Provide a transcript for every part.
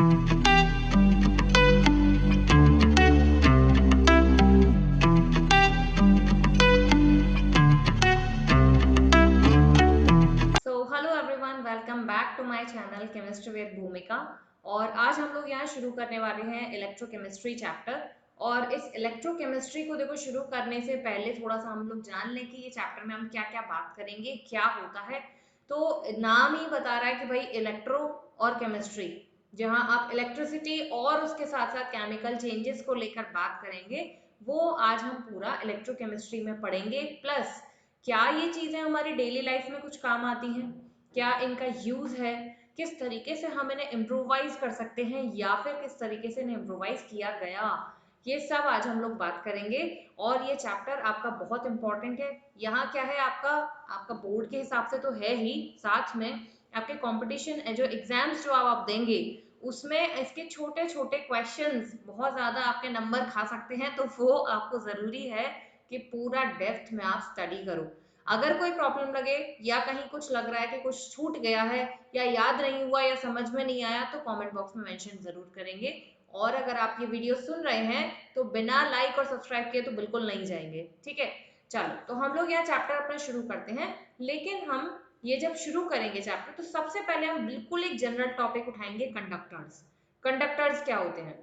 Hello everyone, welcome back to my channel chemistry with Bhumika. और आज हम लोग यहाँ शुरू करने वाले हैं इलेक्ट्रोकेमिस्ट्री चैप्टर। और इस इलेक्ट्रोकेमिस्ट्री को देखो, शुरू करने से पहले थोड़ा सा हम लोग जान लें कि ये चैप्टर में हम क्या क्या बात करेंगे, क्या होता है। तो नाम ही बता रहा है कि भाई इलेक्ट्रो और केमिस्ट्री, जहाँ आप इलेक्ट्रिसिटी और उसके साथ साथ केमिकल चेंजेस को लेकर बात करेंगे, वो आज हम पूरा इलेक्ट्रोकेमिस्ट्री में पढ़ेंगे। प्लस क्या ये चीजें हमारी डेली लाइफ में कुछ काम आती हैं, क्या इनका यूज है, किस तरीके से हम इन्हें इम्प्रोवाइज कर सकते हैं या फिर किस तरीके से इन्हें इम्प्रोवाइज किया गया, ये सब आज हम लोग बात करेंगे। और ये चैप्टर आपका बहुत इंपॉर्टेंट है। यहाँ क्या है, आपका आपका बोर्ड के हिसाब से तो है ही, साथ में आपके कंपटीशन जो एग्जाम्स जो आप देंगे उसमें इसके छोटे छोटे क्वेश्चंस बहुत ज्यादा आपके नंबर खा सकते हैं। तो वो आपको जरूरी है कि पूरा डेप्थ में आप स्टडी करो। अगर कोई प्रॉब्लम लगे या कहीं कुछ लग रहा है कि कुछ छूट गया है या याद नहीं हुआ या समझ में नहीं आया, तो कमेंट बॉक्स में मेंशन जरूर करेंगे। और अगर आप ये वीडियो सुन रहे हैं तो बिना लाइक और सब्सक्राइब किए तो बिल्कुल नहीं जाएंगे, ठीक है। चलो, तो हम लोग यहाँ चैप्टर अपना शुरू करते हैं। लेकिन हम ये जब शुरू करेंगे चैप्टर, तो सबसे पहले हम बिल्कुल एक जनरल टॉपिक उठाएंगे, कंडक्टर्स। कंडक्टर्स क्या होते हैं?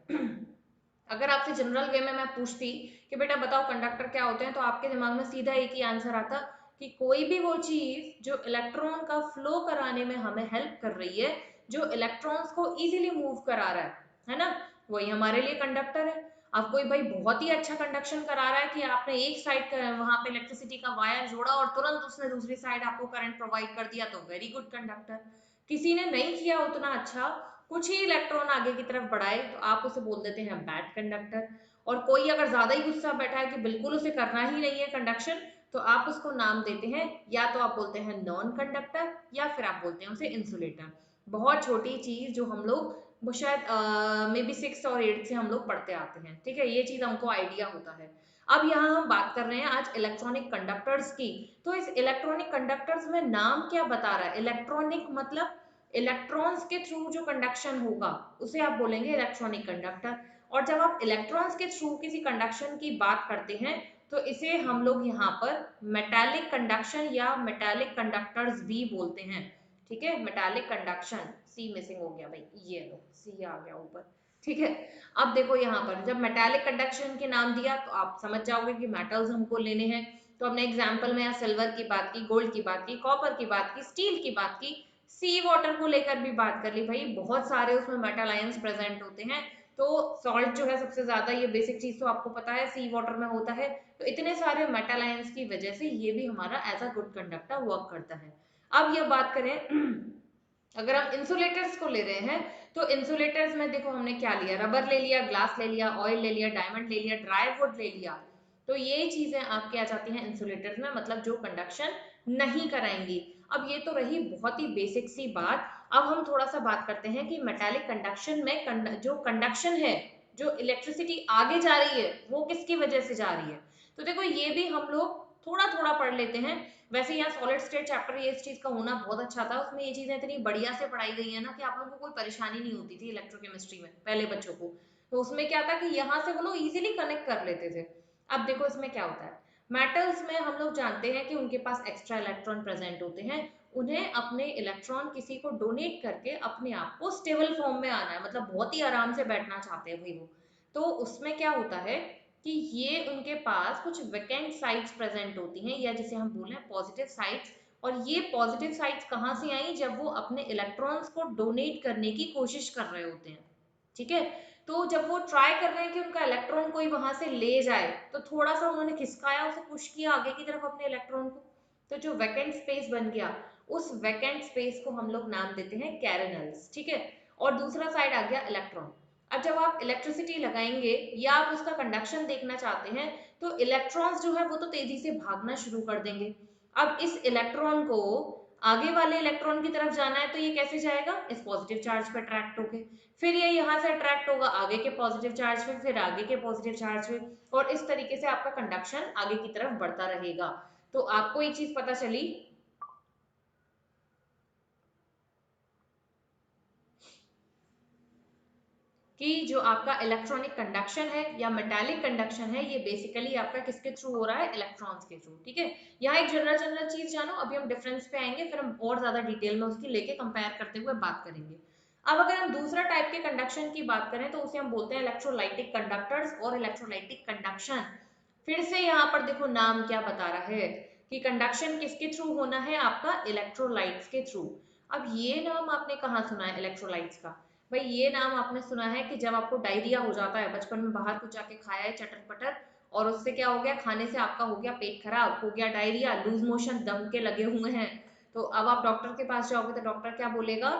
अगर आपसे जनरल वे में मैं पूछती कि बेटा बताओ कंडक्टर क्या होते हैं, तो आपके दिमाग में सीधा एक ही आंसर आता कि कोई भी वो चीज जो इलेक्ट्रॉन का फ्लो कराने में हमें हेल्प कर रही है, जो इलेक्ट्रॉन्स को इजीली मूव करा रहा है ना, वही हमारे लिए कंडक्टर है। अब कोई भाई बहुत ही अच्छा कंडक्शन करा रहा है कि आपने एक साइड वहां पे इलेक्ट्रिसिटी का वायर जोड़ा और तुरंत उसने दूसरी साइड आपको करंट प्रोवाइड कर दिया, तो वेरी गुड कंडक्टर। किसी ने नहीं किया उतना अच्छा, कुछ ही इलेक्ट्रॉन आगे की तरफ बढ़ाए, तो आप उसे बोल देते हैं बैड कंडक्टर। और कोई अगर ज्यादा ही गुस्सा बैठा है कि बिल्कुल उसे करना ही नहीं है कंडक्शन, तो आप उसको नाम देते हैं, या तो आप बोलते हैं नॉन कंडक्टर या फिर आप बोलते हैं उसे इंसुलेटर। बहुत छोटी चीज जो हम लोग वो शायद मे बी 6 और 8 से हम लोग पढ़ते आते हैं, ठीक है, ये चीज हमको आइडिया होता है। अब यहाँ हम बात कर रहे हैं आज इलेक्ट्रॉनिक कंडक्टर्स की। तो इस इलेक्ट्रॉनिक कंडक्टर्स में नाम क्या बता रहा है? इलेक्ट्रॉनिक मतलब इलेक्ट्रॉन्स के थ्रू जो कंडक्शन होगा उसे आप बोलेंगे इलेक्ट्रॉनिक कंडक्टर। और जब आप इलेक्ट्रॉन्स के थ्रू किसी कंडक्शन की बात करते हैं, तो इसे हम लोग यहाँ पर मेटालिक कंडक्शन या मेटालिक कंडक्टर्स भी बोलते हैं, ठीक है। मेटालिक कंडक्शन, सी मिसिंग हो गया भाई, ये लो सी आ गया ऊपर, ठीक है। अब देखो यहाँ पर जब मेटालिक कंडक्शन के नाम दिया तो आप समझ जाओगे कि मेटल्स हमको लेने हैं। तो हमने एग्जाम्पल में यहाँ सिल्वर की बात की, गोल्ड की बात की, कॉपर की बात की, स्टील की बात की, सी वाटर को लेकर भी बात कर ली। भाई बहुत सारे उसमें मेटल आयंस प्रेजेंट होते हैं। तो सॉल्ट जो है सबसे ज्यादा, ये बेसिक चीज तो आपको पता है, सी वाटर में होता है। तो इतने सारे मेटल आयंस की वजह से ये भी हमारा as a good conductor work करता है। अब ये बात करें अगर हम इंसुलेटर्स को ले रहे हैं, तो इंसुलेटर्स में देखो हमने क्या लिया, रबर ले लिया, ग्लास ले लिया, ऑयल ले लिया, डायमंड ले लिया, ड्राई वुड ले लिया। तो ये चीजें आपके आ जाती हैं इंसुलेटर्स में, मतलब जो कंडक्शन नहीं कराएंगी। अब ये तो रही बहुत ही बेसिक सी बात। अब हम थोड़ा सा बात करते हैं कि मेटालिक कंडक्शन में जो कंडक्शन है, जो इलेक्ट्रिसिटी आगे जा रही है, वो किसकी वजह से जा रही है। तो देखो ये भी हम लोग थोड़ा थोड़ा पढ़ लेते हैं। वैसे यहाँ सॉलिड स्टेट चैप्टर ये इस चीज का होना बहुत अच्छा था, उसमें ये चीजें इतनी बढ़िया से पढ़ाई गई है ना कि आप लोगों को कोई परेशानी नहीं होती थी इलेक्ट्रोकेमिस्ट्री में पहले बच्चों को। तो उसमें क्या था कि यहाँ से वो लोग इजीली कनेक्ट कर लेते थे। अब देखो इसमें क्या होता है, मेटल्स में हम लोग जानते हैं कि उनके पास एक्स्ट्रा इलेक्ट्रॉन प्रेजेंट होते हैं। उन्हें अपने इलेक्ट्रॉन किसी को डोनेट करके अपने आप को स्टेबल फॉर्म में आना है, मतलब बहुत ही आराम से बैठना चाहते हैं भाई वो। तो उसमें क्या होता है कि ये उनके पास कुछ वैकेंट साइट्स प्रेजेंट होती हैं, या जिसे हम बोल रहे हैं पॉजिटिव साइट्स। और ये पॉजिटिव साइट्स कहाँ से आई? जब वो अपने इलेक्ट्रॉन्स को डोनेट करने की कोशिश कर रहे होते हैं, ठीक है। तो जब वो ट्राई कर रहे हैं कि उनका इलेक्ट्रॉन कोई वहां से ले जाए, तो थोड़ा सा उन्होंने खिसकाया, उसे पुश किया आगे की तरफ अपने इलेक्ट्रॉन को, तो जो वैकेंट स्पेस बन गया, उस वैकेंट स्पेस को हम लोग नाम देते हैं कैरेनल्स, ठीक है। और दूसरा साइड आ गया इलेक्ट्रॉन। अब जब आप इलेक्ट्रिसिटी लगाएंगे या आप उसका कंडक्शन देखना चाहते हैं, तो इलेक्ट्रॉन्स जो है वो तो तेजी से भागना शुरू कर देंगे। अब इस इलेक्ट्रॉन को आगे वाले इलेक्ट्रॉन की तरफ जाना है, तो ये कैसे जाएगा? इस पॉजिटिव चार्ज पे अट्रैक्ट होके, फिर ये यहाँ से अट्रैक्ट होगा आगे के पॉजिटिव चार्ज पे, फिर आगे के पॉजिटिव चार्ज पे, और इस तरीके से आपका कंडक्शन आगे की तरफ बढ़ता रहेगा। तो आपको ये चीज पता चली। कि जो आपका इलेक्ट्रॉनिक कंडक्शन है या मेटालिक कंडक्शन है, ये बेसिकली आपका किसके थ्रू हो रहा है, इलेक्ट्रॉन्स के थ्रू। ठीक है, यहाँ एक जनरल जनरल चीज जानो, अभी हम डिफरेंस पे आएंगे, फिर हम और ज्यादा डिटेल में उसकी लेके कंपेयर करते हुए बात करेंगे। अब अगर हम दूसरा टाइप के कंडक्शन की बात करें तो उसे हम बोलते हैं इलेक्ट्रोलाइटिक कंडक्टर्स और इलेक्ट्रोलाइटिक कंडक्शन। फिर से यहाँ पर देखो नाम क्या बता रहा है कि कंडक्शन किसके थ्रू होना है, आपका इलेक्ट्रोलाइट्स के थ्रू। अब ये नाम आपने कहाँ सुना है इलेक्ट्रोलाइट्स का? भाई ये नाम आपने सुना है कि जब आपको डायरिया हो जाता है, बचपन में बाहर कुछ जाके खाया है चटर पटर, और उससे क्या हो गया, खाने से आपका हो गया पेट खराब, हो गया डायरिया, लूज मोशन, दम के लगे हुए हैं, तो अब आप डॉक्टर के पास जाओगे तो डॉक्टर क्या बोलेगा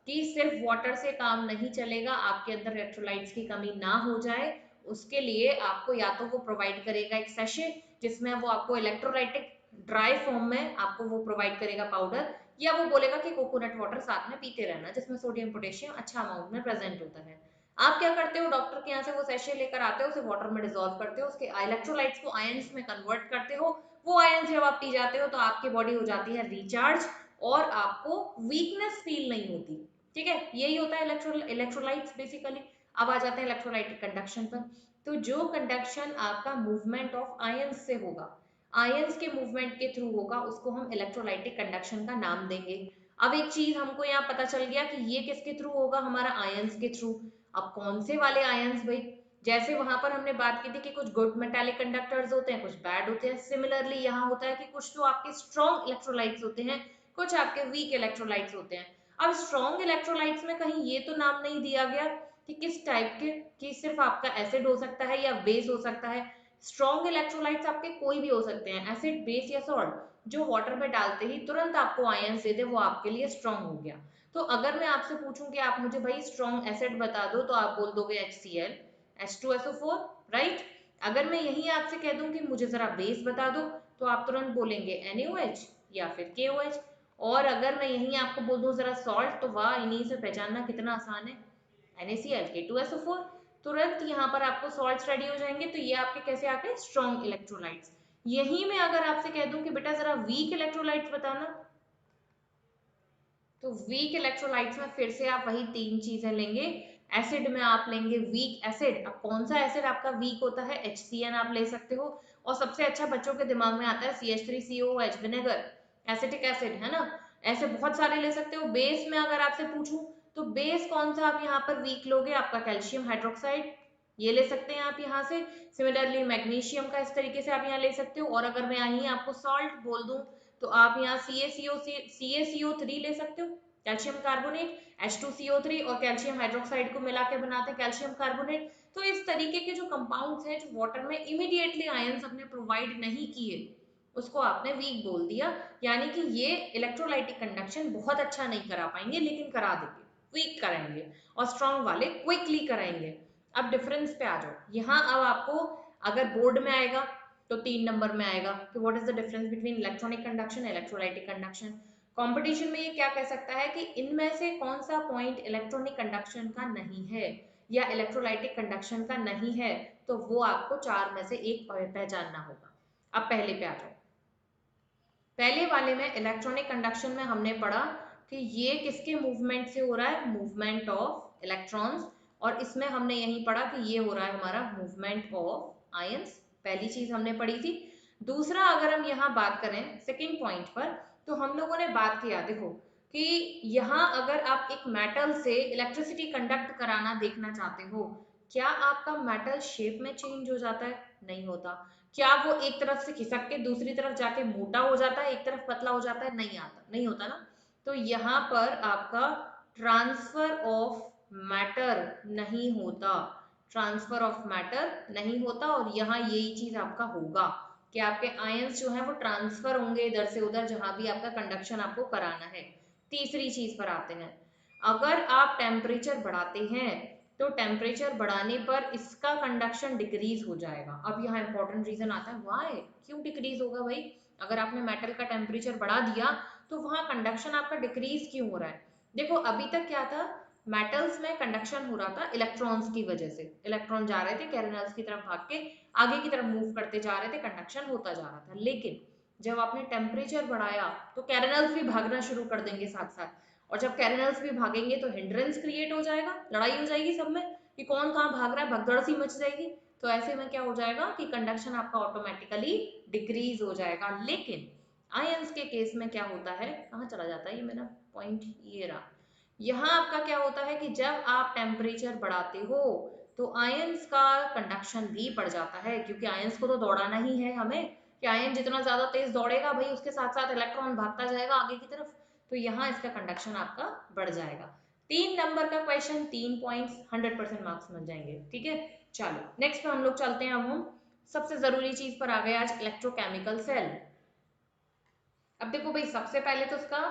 कि सिर्फ वाटर से काम नहीं चलेगा, आपके अंदर इलेक्ट्रोलाइट्स की कमी ना हो जाए, उसके लिए आपको या तो वो प्रोवाइड करेगा एक सेशे जिसमें वो आपको इलेक्ट्रोलाइटिक ड्राई फॉर्म में आपको वो प्रोवाइड करेगा पाउडर, या वो बोलेगा कि कोकोनट वाटर साथ में पीते रहना जिसमें सोडियम पोटेशियम अच्छा अमाउंट में प्रेजेंट होता है। आप क्या करते हो, डॉक्टर के यहाँ से वो सेशे लेकर आते हो, उसे वाटर में डिसॉल्व करते हो, उसके इलेक्ट्रोलाइट्स को आयंस में कन्वर्ट करते हो, वो आयंस जब आप पी जाते हो तो आपकी बॉडी हो जाती है रिचार्ज और आपको वीकनेस फील नहीं होती। ठीक है, यही होता है इलेक्ट्रोलाइट्स बेसिकली। अब आ जाते हैं इलेक्ट्रोलाइटिक कंडक्शन पर। तो जो कंडक्शन आपका मूवमेंट ऑफ आयंस से होगा, आयंस के मूवमेंट के थ्रू होगा, उसको हम इलेक्ट्रोलाइटिक कंडक्शन का नाम देंगे। अब एक चीज हमको यहाँ पता चल गया कि ये किसके थ्रू होगा, हमारा आयंस के थ्रू। अब कौन से वाले आयंस भाई, जैसे वहां पर हमने बात की थी कि कुछ गुड मेटालिक कंडक्टर्स होते हैं, कुछ बैड होते हैं, सिमिलरली यहाँ होता है कि कुछ तो आपके स्ट्रॉन्ग इलेक्ट्रोलाइट्स होते हैं, कुछ आपके वीक इलेक्ट्रोलाइट्स होते हैं। अब स्ट्रॉन्ग इलेक्ट्रोलाइट्स में कहीं ये तो नाम नहीं दिया गया कि किस टाइप के, कि सिर्फ आपका एसिड हो सकता है या बेस हो सकता है। स्ट्रॉन्ग इलेक्ट्रोलाइट्स आपके कोई भी हो सकते हैं, एसिड, बेस या सॉल्ट, जो वाटर में डालते ही तुरंत आपको आयंस दे दे, वो आपके लिए स्ट्रॉन्ग हो गया। तो अगर मैं आपसे पूछूं कि आप मुझे भाई स्ट्रॉन्ग एसिड बता दो, तो आप बोल दोगे HCl, H2SO4, राइट। अगर मैं यही आपसे कह दूं कि मुझे जरा बेस बता दो, तो आप तुरंत बोलेंगे NaOH या फिर KOH। और अगर मैं यही आपको बोल दूं जरा सॉल्ट, तो वाह, इन्हीं से पहचानना कितना आसान है, NaCl, K2SO4, तुरंत यहाँ पर आपको सॉल्ट्स रेडी हो जाएंगे। तो ये आपके कैसे आ गए, स्ट्रॉन्ग इलेक्ट्रोलाइट्स। यही मैं अगर आपसे कह दूं कि बेटा जरा वीक इलेक्ट्रोलाइट्स बताना, तो वीक इलेक्ट्रोलाइट्स में फिर से आप वही तीन चीजें लेंगे। एसिड में आप लेंगे वीक एसिड। अब कौन सा एसिड आपका वीक होता है, HCN आप ले सकते हो, और सबसे अच्छा बच्चों के दिमाग में आता है CH3COOH, विनेगर, एसिटिक एसिड, है ना। ऐसे बहुत सारे ले सकते हो। बेस में अगर आपसे पूछूं तो बेस कौन सा आप यहाँ पर वीक लोगे, आपका कैल्शियम हाइड्रोक्साइड, ये ले सकते हैं आप यहाँ से। सिमिलरली मैग्नीशियम का इस तरीके से आप यहाँ ले सकते हो। और अगर मैं यहीं आपको सॉल्ट बोल दूं तो आप यहाँ CaCO3 ले सकते हो, कैल्शियम कार्बोनेट, H2CO3 और कैल्शियम हाइड्रोक्साइड को मिला के बनाते हैं कैल्शियम कार्बोनेट। तो इस तरीके के जो कंपाउंड्स हैं जो वाटर में इमीडिएटली आयंस अपने प्रोवाइड नहीं किए, उसको आपने वीक बोल दिया। यानी कि ये इलेक्ट्रोलाइटिक कंडक्शन बहुत अच्छा नहीं करा पाएंगे, लेकिन करा देंगे, वीक कराएंगे, और स्ट्रॉन्ग वाले क्विकली कराएंगे। अब डिफरेंस पे आ जाओ। यहाँ अब आपको अगर बोर्ड में आएगा तो 3 नंबर में आएगा कि what is the difference between electronic conduction, electrolytic conduction. Competition में ये क्या कह सकता है कि इनमें से कौन सा पॉइंट इलेक्ट्रॉनिक कंडक्शन का नहीं है या इलेक्ट्रोलाइटिक कंडक्शन का नहीं है, तो वो आपको 4 में से एक पहचानना होगा। अब पहले पे आ जाओ। पहले वाले में इलेक्ट्रॉनिक कंडक्शन में हमने पढ़ा कि ये किसके मूवमेंट से हो रहा है, मूवमेंट ऑफ इलेक्ट्रॉन्स, और इसमें हमने यही पढ़ा कि ये हो रहा है हमारा मूवमेंट ऑफ आयंस। पहली चीज हमने पढ़ी थी। दूसरा अगर हम यहाँ बात करें सेकेंड पॉइंट पर, तो हम लोगों ने बात किया देखो कि यहाँ अगर आप एक मेटल से इलेक्ट्रिसिटी कंडक्ट कराना देखना चाहते हो, क्या आपका मेटल शेप में चेंज हो जाता है, नहीं होता। क्या वो एक तरफ से खिसक के दूसरी तरफ जाके मोटा हो जाता है, एक तरफ पतला हो जाता है, नहीं आता, नहीं होता ना। तो यहाँ पर आपका ट्रांसफर ऑफ मैटर नहीं होता, ट्रांसफर ऑफ मैटर नहीं होता, और यहाँ यही चीज आपका होगा कि आपके आयंस जो है वो ट्रांसफर होंगे इधर से उधर, जहां भी आपका कंडक्शन आपको कराना है। तीसरी चीज पर आते हैं। अगर आप टेम्परेचर बढ़ाते हैं तो टेम्परेचर बढ़ाने पर इसका कंडक्शन डिक्रीज हो जाएगा। अब यहाँ इंपॉर्टेंट रीजन आता है, व्हाई, क्यों डिक्रीज होगा भाई? अगर आपने मेटल का टेम्परेचर बढ़ा दिया तो वहां कंडक्शन आपका डिक्रीज क्यों हो रहा है? देखो अभी तक क्या था, मेटल्स में कंडक्शन हो रहा था इलेक्ट्रॉन्स की वजह से, इलेक्ट्रॉन जा रहे थे कैरेनल्स की तरफ भाग के, आगे की तरफ मूव करते जा रहे थे, कंडक्शन होता जा रहा था। लेकिन जब आपने टेम्परेचर बढ़ाया तो कैरेनल्स भी भागना शुरू कर देंगे साथ साथ, और जब कैरिनल्स भी भागेंगे तो हिंड्रेंस क्रिएट हो जाएगा, लड़ाई हो जाएगी सब में कि कौन कहाँ भाग रहा है, भगदड़ सी मच जाएगी। तो ऐसे में क्या हो जाएगा कि कंडक्शन आपका ऑटोमेटिकली डिक्रीज हो जाएगा। लेकिन आयंस के केस में क्या होता है, कहाँ चला जाता है ये मेरा पॉइंट, ये रहा। यहाँ आपका क्या होता है कि जब आप टेम्परेचर बढ़ाते हो तो आयंस का कंडक्शन भी बढ़ जाता है, क्योंकि आयंस को तो दौड़ाना ही है हमें, कि आयन जितना ज्यादा तेज दौड़ेगा भाई उसके साथ साथ इलेक्ट्रॉन भागता जाएगा आगे की तरफ, तो यहाँ इसका कंडक्शन आपका बढ़ जाएगा। 3 नंबर का क्वेश्चन, 3 पॉइंट्स, 100% मार्क्स मिल जाएंगे। ठीक है, चलो नेक्स्ट पे हम लोग चलते हैं। अब हम सबसे जरूरी चीज पर आ गए आज, इलेक्ट्रोकेमिकल सेल। अब देखो भाई, सबसे पहले तो उसका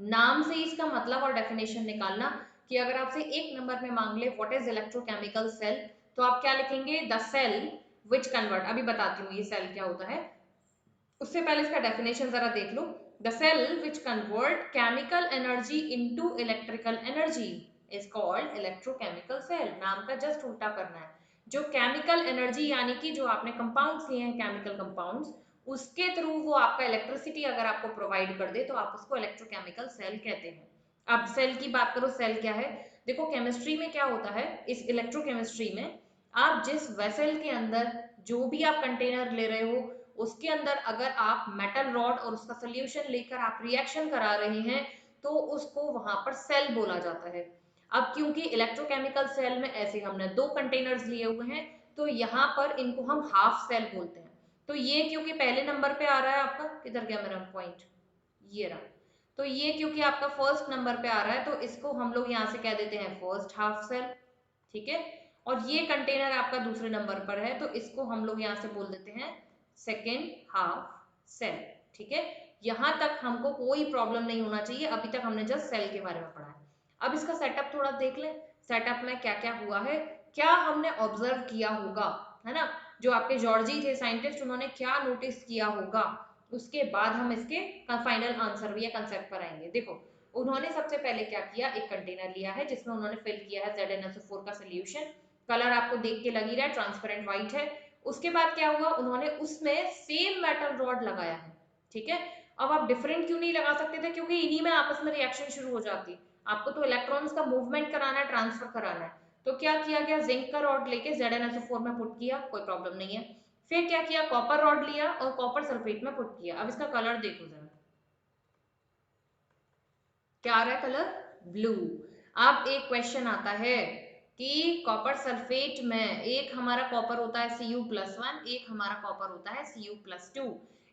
नाम से ही इसका मतलब और डेफिनेशन निकालना, कि अगर आपसे 1 नंबर में मांग ले व्हाट इज इलेक्ट्रोकेमिकल सेल, तो आप क्या लिखेंगे, द सेल विच कन्वर्ट। अभी बताती हूँ ये सेल क्या होता है, उससे पहले इसका डेफिनेशन जरा देख लो। The cell which convert chemical energy into electrical energy is called electrochemical cell. नाम का जस्ट उल्टा करना है। जो केमिकल एनर्जी यानी कि जो आपने कंपाउंड्स लिए हैं, केमिकल कंपाउंड्स, उसके थ्रू वो आपका इलेक्ट्रिसिटी अगर आपको प्रोवाइड कर दे तो आप उसको इलेक्ट्रोकेमिकल सेल कहते हैं। अब सेल की बात करो, सेल क्या है, देखो केमिस्ट्री में क्या होता है, इस इलेक्ट्रोकेमिस्ट्री में आप जिस वेसल के अंदर जो भी आप कंटेनर ले रहे हो उसके अंदर अगर आप मेटल रॉड और उसका सोल्यूशन लेकर आप रिएक्शन करा रहे हैं तो उसको वहां पर सेल बोला जाता है। अब क्योंकि इलेक्ट्रोकेमिकल सेल में ऐसे हमने 2 कंटेनर्स लिए हुए हैं तो यहाँ पर इनको हम हाफ सेल बोलते हैं। तो ये क्योंकि पहले नंबर पे आ रहा है आपका, किधर गया मेरा पॉइंट, ये रहा, तो ये क्योंकि आपका फर्स्ट नंबर पे आ रहा है तो इसको हम लोग यहाँ से कह देते हैं फर्स्ट हाफ सेल। ठीक है, और ये कंटेनर आपका दूसरे नंबर पर है तो इसको हम लोग यहाँ से बोल देते हैं सेकेंड हाफ सेल। ठीक है, यहां तक हमको कोई प्रॉब्लम नहीं होना चाहिए, अभी तक हमने जस्ट सेल के बारे में पढ़ा है। अब इसका सेटअप थोड़ा देख लें, सेटअप में क्या क्या हुआ है, क्या हमने ऑब्जर्व किया होगा, है ना, जो आपके जॉर्जी थे साइंटिस्ट उन्होंने क्या नोटिस किया होगा, उसके बाद हम इसके फाइनल आंसर या कंसेप्ट पर आएंगे। देखो उन्होंने सबसे पहले क्या किया, एक कंटेनर लिया है जिसमें उन्होंने फिल किया है ZnSO4 का सोल्यूशन, कलर आपको देख के लग ही रहा है ट्रांसपेरेंट व्हाइट है। उसके बाद क्या हुआ, उन्होंने उसमें सेम मेटल रॉड लगाया है। ठीक है, अब आप डिफरेंट क्यों नहीं लगा सकते थे, क्योंकि इन्हीं में आपस में रिएक्शन शुरू हो जाती, आपको तो इलेक्ट्रॉन्स का मूवमेंट कराना है, ट्रांसफर कराना है। तो क्या किया गया, जिंक का रॉड लेके ZnSO4 में पुट किया, कोई प्रॉब्लम नहीं है। फिर क्या किया, कॉपर रॉड लिया और कॉपर सल्फेट में पुट किया। अब इसका कलर देखो जरा, क्या आ रहा है कलर, ब्लू। अब एक क्वेश्चन आता है कि कॉपर सल्फेट में एक हमारा कॉपर होता है Cu+1, एक हमारा कॉपर होता है Cu+2,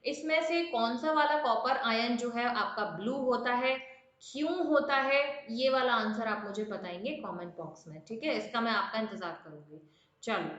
इसमें से कौन सा वाला कॉपर आयन जो है आपका ब्लू होता है, क्यों होता है, ये वाला आंसर आप मुझे बताएंगे कमेंट बॉक्स में। ठीक है, इसका मैं आपका इंतजार करूंगी। चलो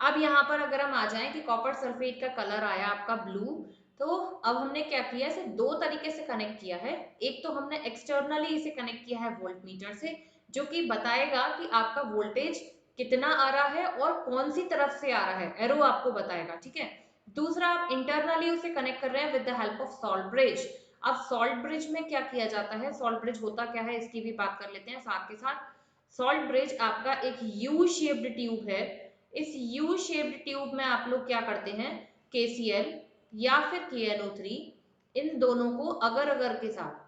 अब यहाँ पर अगर हम आ जाएं कि कॉपर सल्फेट का कलर आया आपका ब्लू, तो अब हमने क्या किया, इसे 2 तरीके से कनेक्ट किया है। एक तो हमने एक्सटर्नली इसे कनेक्ट किया है वोल्टमीटर से, जो कि बताएगा कि आपका वोल्टेज कितना आ रहा है और कौन सी तरफ से आ रहा है, एरो आपको बताएगा। ठीक है, दूसरा आप इंटरनली उसे कनेक्ट कर रहे हैं with the help of salt bridge. अब सॉल्ट ब्रिज में क्या किया जाता है, सॉल्ट ब्रिज होता क्या है इसकी भी बात कर लेते हैं साथ के साथ। सॉल्ट ब्रिज आपका एक यू शेप्ड ट्यूब है, इस यू शेप्ड ट्यूब में आप लोग क्या करते हैं, KCl या फिर KNO3, इन दोनों को अगर अगर के साथ,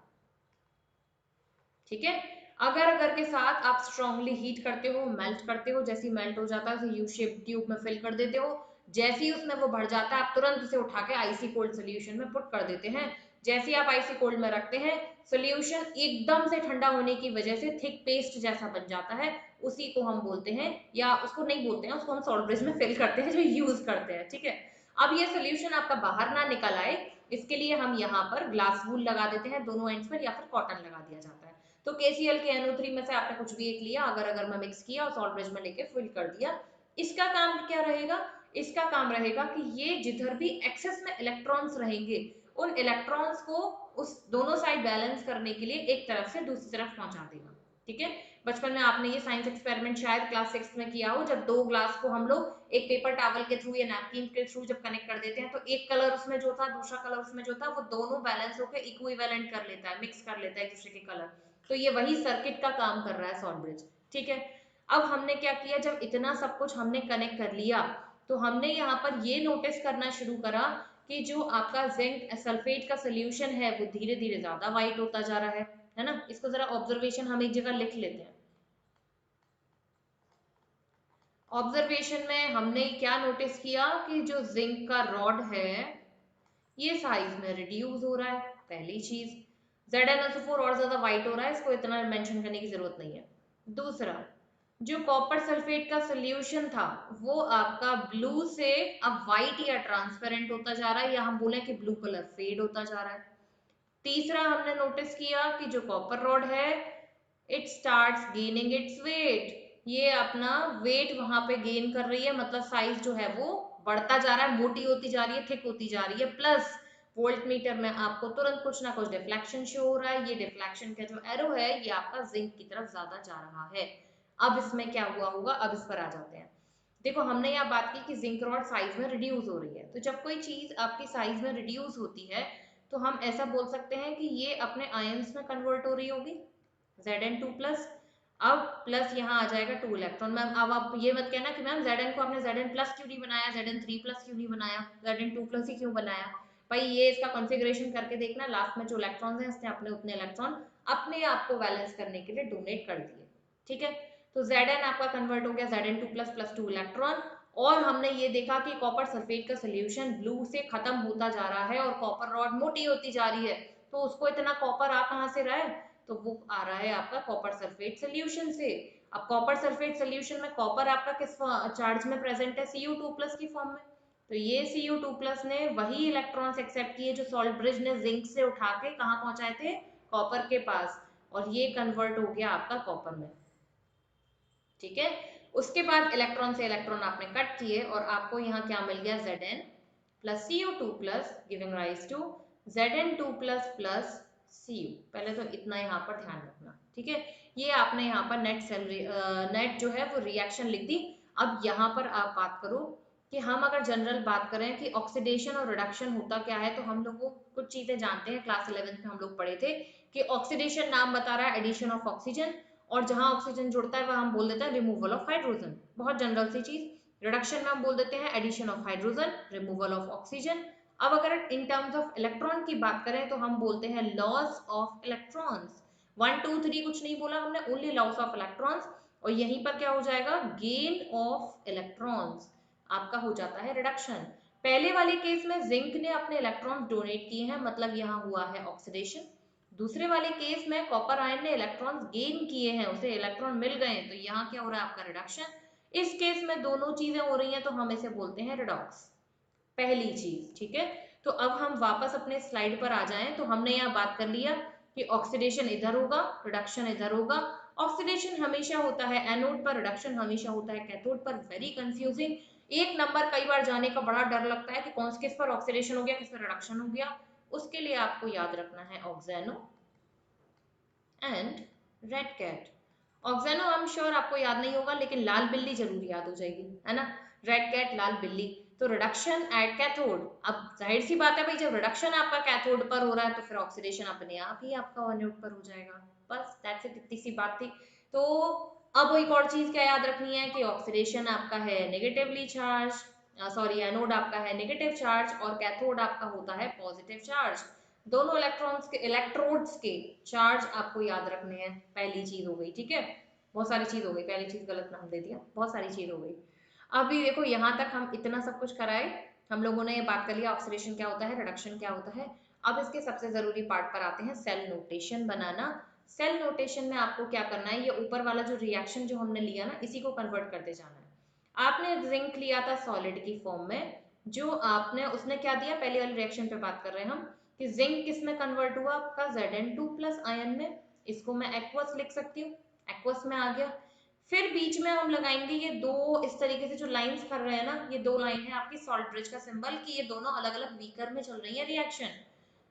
ठीक है, अगर अगर के साथ आप स्ट्रांगली हीट करते हो, मेल्ट करते हो, जैसे मेल्ट हो जाता है उसे यू शेप ट्यूब में फिल कर देते हो, जैसे ही उसमें वो भर जाता है आप तुरंत उसे उठा के आईसी कोल्ड सोल्यूशन में पुट कर देते हैं। जैसे ही आप आईसी कोल्ड में रखते हैं सोल्यूशन एकदम से ठंडा होने की वजह से थिक पेस्ट जैसा बन जाता है, उसी को हम बोलते हैं, या उसको नहीं बोलते हैं, उसको हम सॉल्ट ब्रिज में फिल करते हैं जो यूज करते हैं। ठीक है, अब ये सोल्यूशन आपका बाहर ना निकल आए इसके लिए हम यहाँ पर ग्लास वूल लगा देते हैं दोनों एंड्स पर, या फिर कॉटन लगा दिया जाता है। तो KCl के NO3 में से आपने कुछ भी एक लिया, अगर अगर में मिक्स किया और सॉल्ट ब्रिज में लेके फिल कर दिया। इसका काम क्या रहेगा, इसका काम रहेगा कि ये जिधर भी एक्सेस में इलेक्ट्रॉन्स रहेंगे उन इलेक्ट्रॉन्स को उस दोनों साइड बैलेंस करने के लिए एक तरफ से दूसरी तरफ पहुंचा देगा। ठीक है, बचपन में आपने ये साइंस एक्सपेरिमेंट शायद क्लास 6 में किया हो, जब 2 ग्लास को हम लोग एक पेपर टॉवल के थ्रू या नैपकिन के थ्रू जब कनेक्ट कर देते हैं तो एक कलर उसमें जो था दूसरा कलर उसमें जो था वो दोनों बैलेंस होकर इक्विवेलेंट कर लेता है, मिक्स कर लेता है एक दूसरे के कलर। तो ये वही सर्किट का काम कर रहा है सॉल्ट ब्रिज। ठीक है, अब हमने क्या किया, जब इतना सब कुछ हमने कनेक्ट कर लिया तो हमने यहाँ पर ये नोटिस करना शुरू करा कि जो आपका जिंक सल्फेट का सोल्यूशन है वो धीरे धीरे ज्यादा व्हाइट होता जा रहा है। है ना। इसको जरा ऑब्जर्वेशन हम एक जगह लिख लेते हैं। ऑब्जर्वेशन में हमने क्या नोटिस किया कि जो जिंक का रॉड है ये साइज में रिड्यूस हो रहा है, पहली चीज। ZnSO4 और ज्यादा व्हाइट हो रहा है, इसको इतना मेंशन करने की जरूरत नहीं है। दूसरा, जो कॉपर सल्फेट का सोल्यूशन था वो आपका ब्लू से अब व्हाइट या ट्रांसपेरेंट होता जा रहा है, या हम बोले कि ब्लू कलर फेड होता जा रहा है। तीसरा, हमने नोटिस किया कि जो कॉपर रॉड है it starts gaining its weight, ये अपना वेट वहां पे गेन कर रही है, मतलब साइज जो है वो बढ़ता जा रहा है, मोटी होती जा रही है, थिक होती जा रही है। प्लस वोल्ट मीटर में आपको तुरंत कुछ ना कुछ डिफ्लेक्शन शो हो रहा है, ये डिफ्लेक्शन का जो एरो है ये आपका जिंक की तरफ ज्यादा जा रहा है। अब इसमें क्या हुआ होगा, अब इस पर आ जाते हैं। देखो हमने यहाँ बात की कि जिंक रॉड साइज में रिड्यूस हो रही है, तो जब कोई चीज आपकी साइज में रिड्यूस होती है तो हम ऐसा बोल सकते हैं कि ये अपने आयंस में कन्वर्ट हो रही होगी, Zn2+। अब प्लस यहाँ आ जाएगा 2 इलेक्ट्रॉन। मैम अब आप ये मत कहना कि मैम Zn को आपने Zn+ क्यों नहीं बनाया, Zn3+ क्यों नहीं बनाया, Zn2+ ही क्यों बनाया। भाई ये इसका कॉन्फ़िगरेशन करके देखना, लास्ट में जो इलेक्ट्रॉन्स हैं इसने अपने उतने इलेक्ट्रॉन अपने आप को बैलेंस करने के लिए डोनेट कर दिए, ठीक है। तो Zn आपका कन्वर्ट हो गया Zn2+ प्लस 2 इलेक्ट्रॉन। और हमने ये देखा कि कॉपर सल्फेट का सोल्यूशन ब्लू से खत्म होता जा रहा है और कॉपर रॉड मोटी होती जा रही है, तो उसको इतना कॉपर आ कहाँ से रहा है, तो वो आ रहा है आपका कॉपर सल्फेट सोल्यूशन से। अब कॉपर सल्फेट सोल्यूशन में कॉपर आपका किस चार्ज में प्रेजेंट है, Cu2+ की फॉर्म में। तो ये Cu2+ ने वही इलेक्ट्रॉन्स एक्सेप्ट किए जो सॉल्ट ब्रिज ने जिंक से उठा के कहाँ पहुंचाए थे, कॉपर के पास, और ये कन्वर्ट हो गया आपका कॉपर में, ठीक है। उसके बाद इलेक्ट्रॉन से इलेक्ट्रॉन आपने कट किए और आपको यहाँ क्या मिल गया, Zn plus Cu2+ giving rise to Zn2+ plus Cu। पहले तो इतना यहाँ पर ध्यान रखना, ठीक है। ये आपने यहाँ पर नेट जो है वो रिएक्शन लिख दी। अब यहाँ पर आप बात करो कि हम अगर जनरल बात करें कि ऑक्सीडेशन और रिडक्शन होता क्या है, तो हम लोग कुछ चीजें जानते हैं, क्लास 11th में हम लोग पढ़े थे कि ऑक्सीडेशन नाम बता रहा है एडिशन ऑफ ऑक्सीजन, और जहां ऑक्सीजन जुड़ता है वह हम बोल देते हैं रिमूवल ऑफ हाइड्रोजन, बहुत जनरल सी चीज। रिडक्शन में हम बोल देते हैं addition of hydrogen, removal of oxygen. अब अगर इन टर्म्स ऑफ इलेक्ट्रॉन की बात करें तो हम बोलते हैं लॉस ऑफ इलेक्ट्रॉन्स। 1 2 3 कुछ नहीं बोला हमने, ओनली लॉस ऑफ इलेक्ट्रॉन्स। और यहीं पर क्या हो जाएगा, गेन ऑफ इलेक्ट्रॉन्स आपका हो जाता है रिडक्शन। पहले वाले केस में जिंक ने अपने इलेक्ट्रॉन्स डोनेट किए हैं, मतलब यहाँ हुआ है ऑक्सीडेशन। दूसरे वाले केस में कॉपर आयन ने इलेक्ट्रॉन्स गेन किए हैं, उसे इलेक्ट्रॉन मिल गए, तो यहाँ क्या हो रहा है आपका रिडक्शन। इस केस में दोनों चीजें हो रही हैं तो हम इसे बोलते हैं रिडॉक्स, पहली चीज, ठीक है। तो अब हम वापस अपने स्लाइड पर आ जाएं, तो हमने यहाँ बात कर लिया कि ऑक्सीडेशन इधर होगा, रिडक्शन इधर होगा। ऑक्सीडेशन हमेशा होता है एनोड पर, रिडक्शन हमेशा होता है कैथोड पर। वेरी कंफ्यूजिंग, एक नंबर कई बार जाने का बड़ा डर लगता है कि कौन किस पर ऑक्सीडेशन हो गया, किस पर रिडक्शन हो गया। उसके लिए आपको याद रखना है ऑक्सेनो एंड रेड कैट। ऑक्सेनो आई एम श्योर आपको याद नहीं होगा, लेकिन लाल बिल्ली जरूर याद हो जाएगी, है ना। रेड कैट, लाल बिल्ली। तो रिडक्शन एट कैथोड, अब जाहिर सी बात है भाई, जब रिडक्शन आपका कैथोड पर हो रहा है तो फिर ऑक्सीडेशन अपने आप ही आपका एनोड पर हो जाएगा। बस दैट्स इट, इतनी सी बात थी। तो अब एक और चीज क्या याद रखनी है कि ऑक्सीडेशन आपका है नेगेटिवली चार्ज, सॉरी एनोड आपका है नेगेटिव चार्ज और कैथोड आपका होता है पॉजिटिव चार्ज। दोनों इलेक्ट्रॉन्स के, इलेक्ट्रोड्स के चार्ज आपको याद रखने हैं, पहली चीज हो गई, ठीक है। बहुत सारी चीज हो गई, पहली चीज गलत नाम दे दिया, बहुत सारी चीज हो गई। अभी देखो यहाँ तक हम इतना सब कुछ कराए, हम लोगों ने ये बात कर लिया ऑक्सीडेशन क्या होता है, रिडक्शन क्या होता है। अब इसके सबसे जरूरी पार्ट पर आते हैं, सेल नोटेशन बनाना। सेल नोटेशन में आपको क्या करना है, ये ऊपर वाला जो रिएक्शन जो हमने लिया ना इसी को कन्वर्ट करते जाना है। आपने जिंक लिया था सॉलिड की फॉर्म में, जो आपने उसने क्या दिया, पहले वाले रिएक्शन पे बात कर रहे हैं हम कि जिंक किस में कन्वर्ट हुआ आपका Zn2+ आयन में, इसको मैं एक्वस लिख सकती हूँ, एक्वस में आ गया। फिर बीच में हम लगाएंगे ये दो, इस तरीके से जो लाइंस कर रहे हैं ना, ये दो लाइन है आपकी सॉल्ट ब्रिज का सिंबल, कि ये दोनों अलग अलग बीकर में चल रही है रिएक्शन।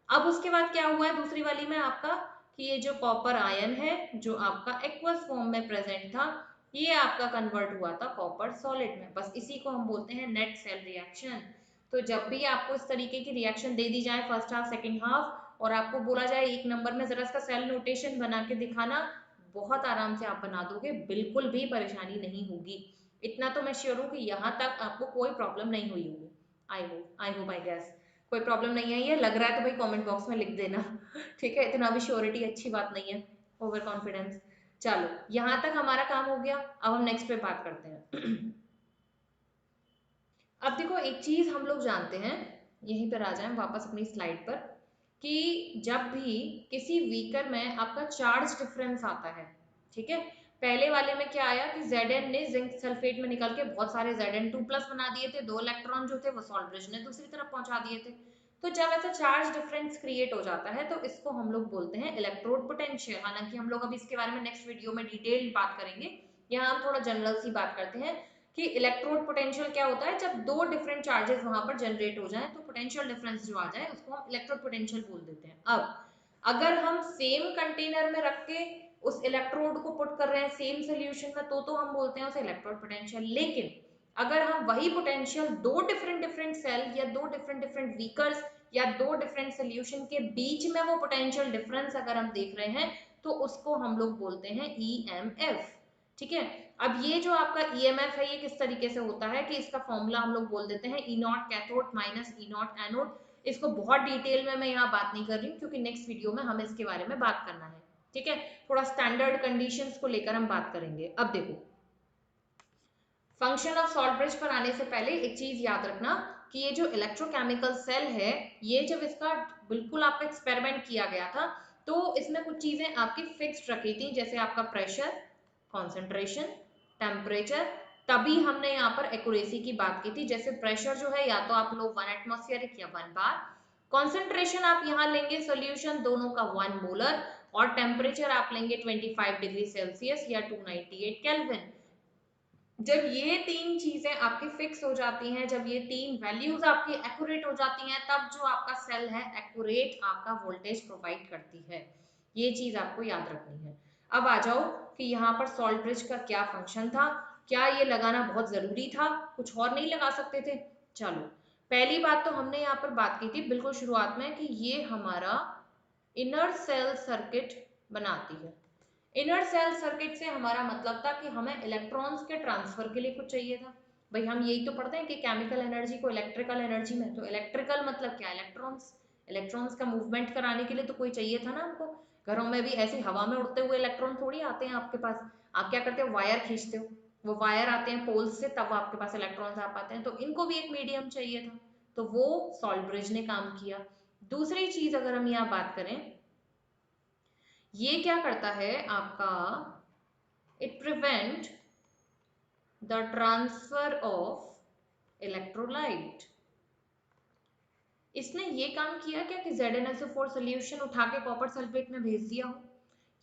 अब उसके बाद क्या हुआ है दूसरी वाली में आपका, कि ये जो कॉपर आयन है जो आपका एक्वस फॉर्म में प्रेजेंट था, ये आपका कन्वर्ट हुआ था कॉपर सॉलिड में। बस इसी को हम बोलते हैं नेट सेल रिएक्शन। तो जब भी आपको इस तरीके की रिएक्शन दे दी जाए, फर्स्ट हाफ सेकंड हाफ, और आपको बोला जाए एक नंबर में जरा इसका सेल नोटेशन बना के दिखाना, बहुत आराम से आप बना दोगे, बिल्कुल भी परेशानी नहीं होगी। इतना तो मैं श्योर हूँ कि यहाँ तक आपको कोई प्रॉब्लम नहीं हुई होगी। I hope I guess. कोई प्रॉब्लम नहीं है, ये लग रहा है तो भाई कमेंट बॉक्स में लिख देना ठीक है, इतना भी श्योरिटी अच्छी बात नहीं है, ओवर कॉन्फिडेंस। चलो यहाँ तक हमारा काम हो गया, अब हम नेक्स्ट पे बात करते हैं अब देखो एक चीज हम लोग जानते हैं, यहीं पर आ जाए वापस अपनी स्लाइड पर, कि जब भी किसी व्हीकर में आपका चार्ज डिफरेंस आता है, ठीक है, पहले वाले में क्या आया कि Zn ने जिंक सल्फेट में निकल के बहुत सारे Zn2+ बना दिए थे, 2 इलेक्ट्रॉन जो थे वो सॉल्ट ने दूसरी तरफ पहुंचा दिए थे। तो जब ऐसा चार्ज डिफरेंस क्रिएट हो जाता है तो इसको हम लोग बोलते हैं इलेक्ट्रोड पोटेंशियल। हालांकि हम लोग अभी इसके बारे में नेक्स्ट वीडियो में डिटेल बात करेंगे, यहाँ हम थोड़ा जनरल सी बात करते हैं कि इलेक्ट्रोड पोटेंशियल क्या होता है। जब दो डिफरेंट चार्जेस वहां पर जनरेट हो जाए तो पोटेंशियल डिफरेंस जो आ जाए उसको हम इलेक्ट्रोड पोटेंशियल बोल देते हैं। अब अगर हम सेम कंटेनर में रख के उस इलेक्ट्रोड को पुट कर रहे हैं सेम सोल्यूशन में तो हम बोलते हैं उसे इलेक्ट्रोड पोटेंशियल। लेकिन अगर हम वही पोटेंशियल दो डिफरेंट डिफरेंट सेल या दो डिफरेंट डिफरेंट व्हीकर्स या दो डिफरेंट सोल्यूशन के बीच में वो पोटेंशियल डिफरेंस अगर हम देख रहे हैं तो उसको हम लोग बोलते हैं ईएमएफ। ठीक है, अब ये जो आपका ईएमएफ है ये किस तरीके से होता है कि इसका फॉर्मूला हम लोग बोल देते हैं E naught cathode minus E naught anode. इसको बहुत डिटेल में मैं यहाँ बात नहीं कर रही हूँ क्योंकि नेक्स्ट वीडियो में हमें इसके बारे में बात करना है। ठीक है, थोड़ा स्टैंडर्ड कंडीशंस को लेकर हम बात करेंगे। अब देखो फंक्शन ऑफ सॉल्ट ब्रिज पर आने से पहले एक चीज याद रखना कि ये जो इलेक्ट्रोकेमिकल सेल है ये जब इसका बिल्कुल आपका एक्सपेरिमेंट किया गया था तो इसमें कुछ चीजें आपकी फिक्स्ड रखी थी, जैसे आपका प्रेशर, कॉन्सेंट्रेशन, टेम्परेचर। तभी हमने यहाँ पर एक्यूरेसी की बात की थी। जैसे प्रेशर जो है या तो आप लोग 1 एटमॉस्फेरिक या 1 बार, कॉन्सेंट्रेशन आप यहाँ लेंगे सोल्यूशन दोनों का 1 मोलर, और टेम्परेचर आप लेंगे 25 डिग्री सेल्सियस या 298 केल्विन। जब ये तीन चीजें आपकी फिक्स हो जाती हैं, जब ये तीन वैल्यूज आपकी एक्यूरेट हो जाती हैं, तब जो आपका सेल है एक्यूरेट आपका वोल्टेज प्रोवाइड करती है। ये चीज आपको याद रखनी है। अब आ जाओ कि यहाँ पर सॉल्ट ब्रिज का क्या फंक्शन था, क्या ये लगाना बहुत जरूरी था, कुछ और नहीं लगा सकते थे? चलो पहली बात तो हमने यहाँ पर बात की थी बिल्कुल शुरुआत में कि ये हमारा इनर सेल सर्किट बनाती है। इनर सेल सर्किट से हमारा मतलब था कि हमें इलेक्ट्रॉन्स के ट्रांसफर के लिए कुछ चाहिए था। भाई हम यही तो पढ़ते हैं कि केमिकल एनर्जी को इलेक्ट्रिकल एनर्जी में, तो इलेक्ट्रिकल मतलब क्या, इलेक्ट्रॉन्स। इलेक्ट्रॉन्स का मूवमेंट कराने के लिए तो कोई चाहिए था ना हमको। घरों में भी ऐसी हवा में उड़ते हुए इलेक्ट्रॉन थोड़ी आते हैं आपके पास। आप क्या करते हो, वायर खींचते हो, वो वायर आते हैं पोल्स से, तब आपके पास इलेक्ट्रॉन्स आ पाते हैं। तो इनको भी एक मीडियम चाहिए था, तो वो सॉल्ट ब्रिज ने काम किया। दूसरी चीज अगर हम यहाँ बात करें, ये क्या करता है आपका, it prevent the transfer of electrolyte. इसने ये काम किया क्या कि ZnSO4 सोल्यूशन उठा के कॉपर सल्फेट में भेज दिया हो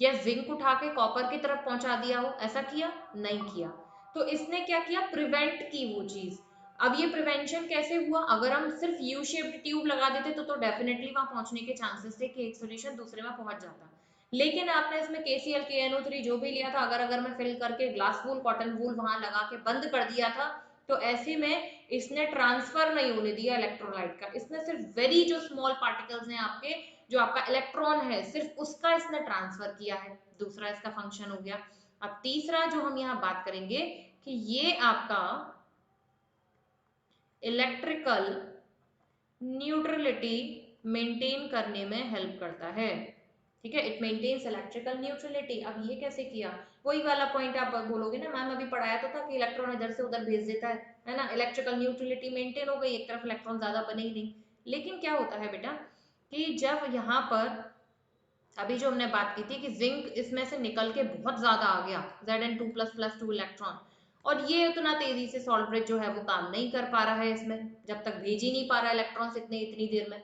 या जिंक उठा के कॉपर की तरफ पहुंचा दिया हो, ऐसा किया नहीं किया। तो इसने क्या किया, प्रिवेंट की वो चीज। अब ये प्रिवेंशन कैसे हुआ, अगर हम सिर्फ यू शेप्ड ट्यूब लगा देते तो डेफिनेटली वहां पहुंचने के चांसेस थे कि एक सोल्यूशन दूसरे में पहुंच जाता। लेकिन आपने इसमें KCl KNO3 जो भी लिया था, अगर अगर मैं फिल करके ग्लास वूल कॉटन वूल वहां लगा के बंद कर दिया था, तो ऐसे में इसने ट्रांसफर नहीं होने दिया इलेक्ट्रोलाइट का। इसने सिर्फ वेरी जो स्मॉल पार्टिकल्स हैं आपके, जो आपका इलेक्ट्रॉन है सिर्फ उसका इसने ट्रांसफर किया है। दूसरा इसका फंक्शन हो गया। अब तीसरा जो हम यहाँ बात करेंगे कि ये आपका इलेक्ट्रिकल न्यूट्रलिटी मेंटेन करने में हेल्प करता है। ठीक है, इट मेंटेन्स इलेक्ट्रिकल न्यूट्रलिटी। अब ये कैसे किया, वही वाला पॉइंट आप बोलोगे ना मैम अभी पढ़ाया तो था कि इलेक्ट्रॉन इधर से उधर भेज देता है ना, इलेक्ट्रिकल न्यूट्रलिटी मेंटेन हो गई, एक तरफ इलेक्ट्रॉन ज्यादा बने ही नहीं। लेकिन क्या होता है बेटा कि जब यहाँ पर अभी जो हमने बात की थी कि जिंक इसमें से निकल के बहुत ज्यादा आ गया, Zn2++2 इलेक्ट्रॉन, और ये उतना तेजी से सॉल्ट ब्रिज जो है वो काम नहीं कर पा रहा है इसमें, जब तक भेज ही नहीं पा रहा है इलेक्ट्रॉन्स इतनी देर में।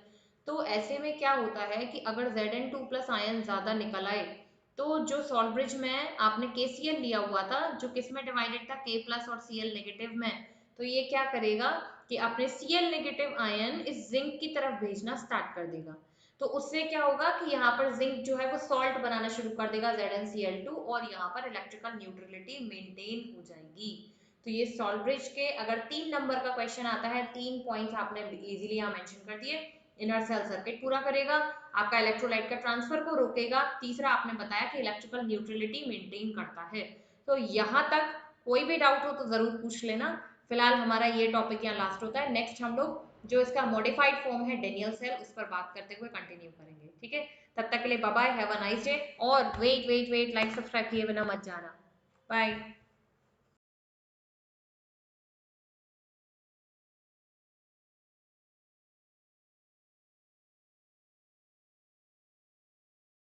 तो ऐसे में क्या होता है कि अगर Zn2+ आयन ज्यादा निकल आए तो जो सॉल्ट ब्रिज में आपने KCl लिया हुआ था जो किस में डिवाइडेड था, K+ और Cl नेगेटिव में, तो ये क्या करेगा कि अपने Cl नेगेटिव आयन इस जिंक की तरफ भेजना स्टार्ट कर देगा। तो उससे क्या होगा कि यहाँ पर जिंक जो है वो सॉल्ट बनाना शुरू कर देगा ZnCl2, और यहाँ पर इलेक्ट्रिकल न्यूट्रलिटी मेंटेन हो जाएगी। तो ये सॉल्ट ब्रिज के अगर 3 नंबर का क्वेश्चन आता है, 3 पॉइंट्स आपने इजीली यहाँ मेंशन कर दिए। इनर सेल सर्किट पूरा करेगा, आपका इलेक्ट्रोलाइट का ट्रांसफर को रोकेगा, तीसरा आपने बताया कि इलेक्ट्रिकल न्यूट्रलिटी मेंटेन करता है। तो यहाँ तक कोई भी डाउट हो तो जरूर पूछ लेना, फिलहाल हमारा ये टॉपिक यहाँ लास्ट होता है। नेक्स्ट हम लोग जो इसका मॉडिफाइड फॉर्म है डेनियल सेल, उस पर बात करते हुए कंटिन्यू करेंगे। ठीक है, तब तक के लिए bye bye, have a nice day. और wait wait wait, like subscribe किए बिना मत जाना। बाय।